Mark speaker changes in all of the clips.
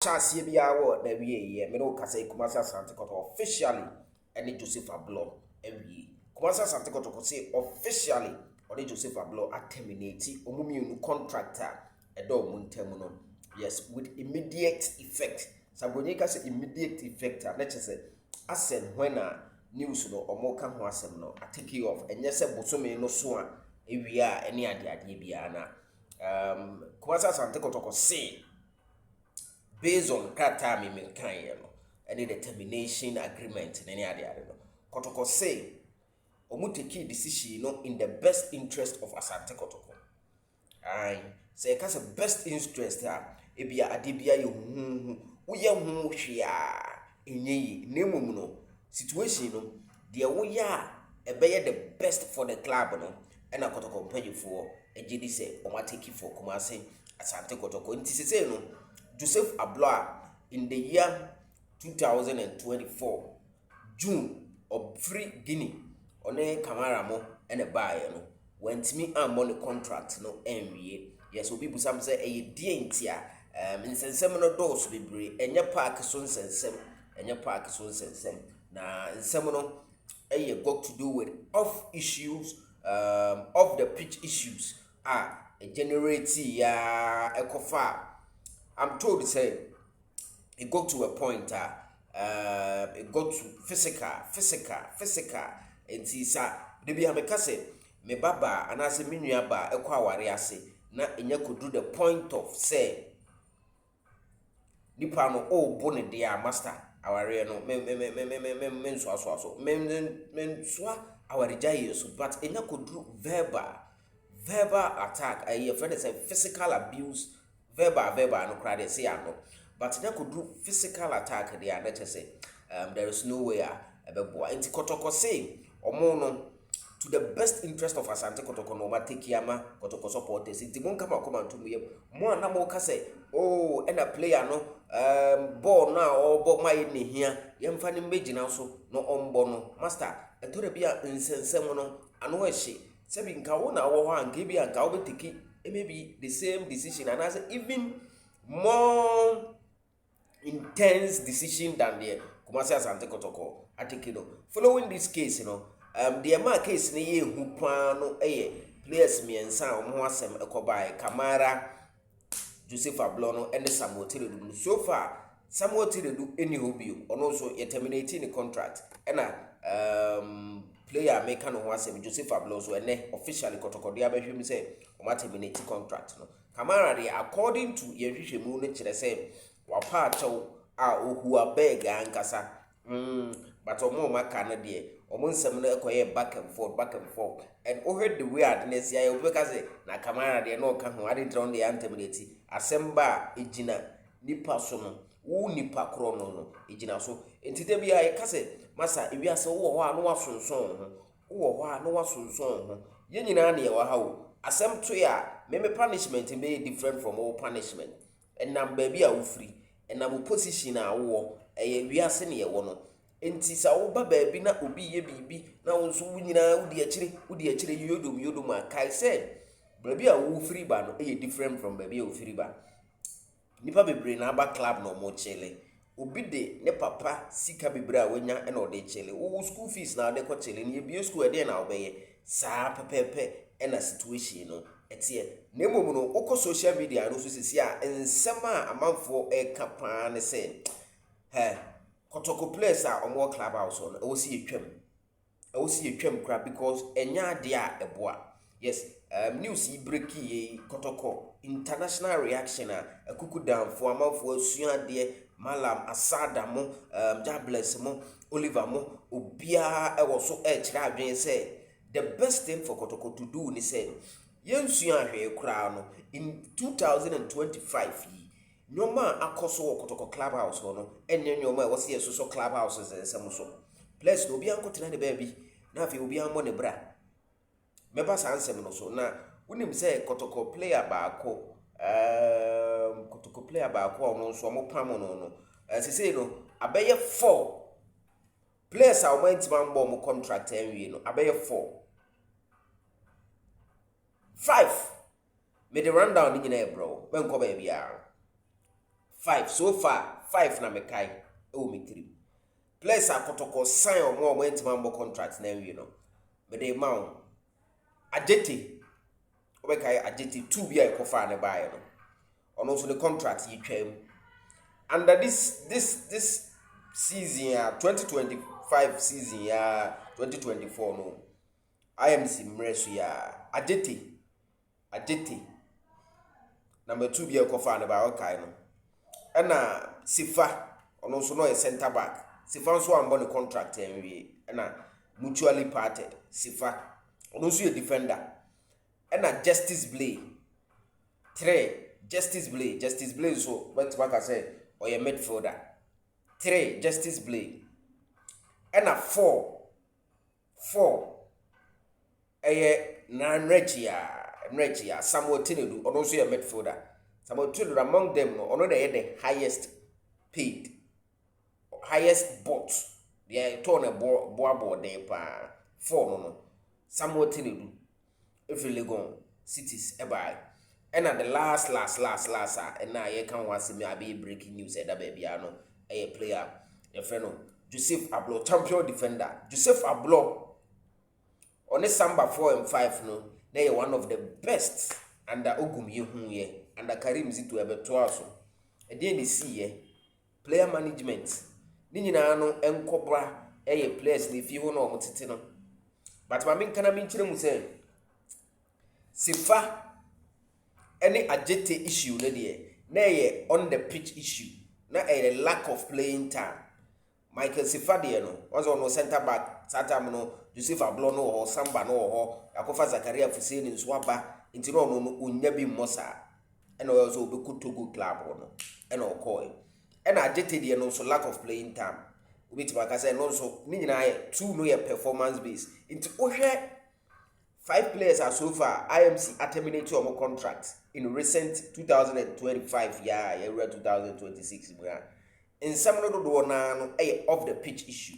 Speaker 1: Chance bi awo na wie me no kasa Kumasi Asante Kotoko officially any Joseph Ablor ewie Kumasi Asante Kotoko say officially oni Joseph Ablor terminate omumi contractor edo muntemu no yes with immediate effect sabonye ka say immediate effect na chese asen when news no omo ka ho asem no take off enye se bosome no so a ewie a ene ade bia na Kumasi Asante Kotoko say based on kata me kan ye no any determination agreement na any ade no Kotoko say omu take decision no in the best interest of Asante Kotoko ai say ka say best interest e bia ade bia ye hu wo hwe a enyi nemum no situation no de wo ya e be the best for the club no and a Kotoko mpanyifo ejidi say o ma take for Kumasi Asante Kotoko nti say no Joseph Ablor in the year 2024 June of free Guinea one Camara mo and a buyer no went me and money contract no enwie yes obi busam say e die ntia nsensem no dose bebre enye park so nsensem na nsem no got to do with off issues of the pitch issues generate ya ekofa. I'm told to say it got to a point it got to physical and see sir they be have say me baba and as a minua ba ekwa aware ase na enya could do the point of say nipa no o bone dia master aware no men so men so aware jay so but enya could do verbal attack a friend say physical abuse verbal no crowd say no but they could do physical attack there that say there is no way abeboa enti Kotoko say omo no to the best interest of Asante Kotoko no ma take yama Kotoko supporters enti mon kama come to me mo na mo ka say oh and a player no ball na or ball my ni here yemfa ni megina so no ombo no master etore bia nsensem no ano ehye sebi nka wo na wo ho anka bia nka wo betiki maybe the same decision and as even more intense decision than the Kumasi Asante Kotoko atikino following this case the ma case ni ye hu pan no players miensa omo asem ekobai Kamara Joseph Ablor no and Samuel Tiredu so far Samuel Tiredu any hobby ono so ye terminating the contract and player make no ho asem Joseph Ablor so ene officially Kotoko dia be hwem say o ma terminate contract no Kamara dey according to ye hwehwemu no kire say wa pa achew ohu abeg ankasa but omo maka na dey omo nsem no ekoye back and forth and heard the way adness ya you because na Kamara dey no ka ho ade drown dey terminate asemba ejina nipa so no wo nipa kro no ejina so entide bia ye kase masa ewi ase wo ho a no wasonson ho ye nyina na ye wa ha wo asem to ya me punishment be different from all punishment and nam baby a wo free and nam position a wo ye wi ase ne ye wo no enti sa wo ba baby na obi ye bibi na wo so wo nyina wo di akire yodom akai said baby a wo free ba no different from baby a wo free ba nipa bebre na aba club no mo chele obi de ne papa sika bebre a wanya na ode chele wo school fees na ode ko chele ne bi school e de na obeye sa pepepe na situation no etie na mom no okọ social media no so sisi a nsema amanfo e kapa ne se Kotoko place a omo club house no wo si etwam kra because enya ade a eboa yes news breaky Kotoko international reaction akuku down for amanfo asua de Malam Asada mo Jabless mo Oliver mo obia e wo so e kira adwen say the best thing for Kotoko to do ni say yensua hwe kra no in 2025 nyoma akoso wo Kotoko clubhouse no enye nyoma e wo se so clubhouse nsem so place no obi ankotena ne baby na afi obi ammo ne bra meba sansem no so na wonim say Kotoko player baako ono so mo pam no sese no abeye 4 players a went man bomb contract enwie no abeye 5 me the rundown ni nyina bro ben ko ba bia 5 so far 5 na mekai o metrim players a Kotoko sign or more went mambo contract na wi no me dey ma Ajete obekai Ajete 2 bia ekofa ne bae no ono so the contract yi twam under this season 2025 season 2024 no IMC mresu Ajete number 2 bia ekofa ne bae okay no na Sifa ono so no a center back Sifa so ambo ne contract enwie na mutually parted Sifa ono so a defender na Justice Blay 3 Justice Blay so but like I say or a midfielder 3 Justice Blay na 4 Nrechia Samuel Tinedu ono so a midfielder Samuel Tinedu among them no ono the highest paid highest bought they turn a board there pa 4 no Samuel Tinedu if you go cities ebai and at the last and now you can want me be breaking news that baby no a player a friend Joseph Ablor champion defender Joseph Ablor on the samba 4 and 5 no they are one of the best under Ogum Yehu ye under Karim Zitu Ebetoaso e dey ni see player management ni nyina no enkobra players ni fi ho no omotete no but ma min kana min kire mu say Sifa any Ajete issue na dey on the pitch issue na a lack of playing time Michael Sifa dey no also no center back satam no Joseph Ablor no or Samba no or Akofa Zakaria Fuseni nso aba nti no onya bi mmosa and also be Kotoko club no and o call and Ajete dey no so lack of playing time ubiti baka say no so ni nyina 2 no your performance base nti ohwe 5 players are so far IMC terminated on contract in recent 2025 year 2026 in some no do na off the pitch issue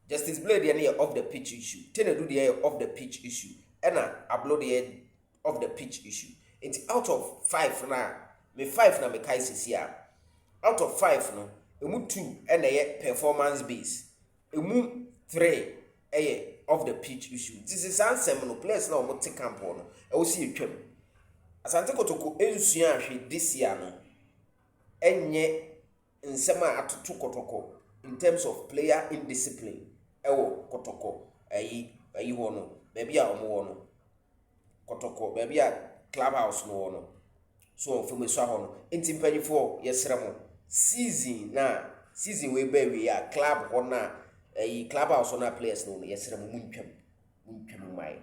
Speaker 1: Justice Blade the off the pitch issue Tenedu the off the pitch issue and Ablor the off the pitch issue it's out of 5 na me 5 na me kai here out of 5 no emu 2 and performance base emu 3 of the pitch issue. This is answer no place na omo te camp no. E wo si etwam. Asante Kotoko ensua ahwe this year no. Enye nsema atoto Kotoko in terms of player indiscipline. E wo Kotoko ayi ho no. Baby a omo wo no. Kotoko baby a clubhouse no wo no. So for me so ho no. Enti mpanyifo yesra mo. Season we be we a club ho na clubhouse on our players no yesere mu ntwam mai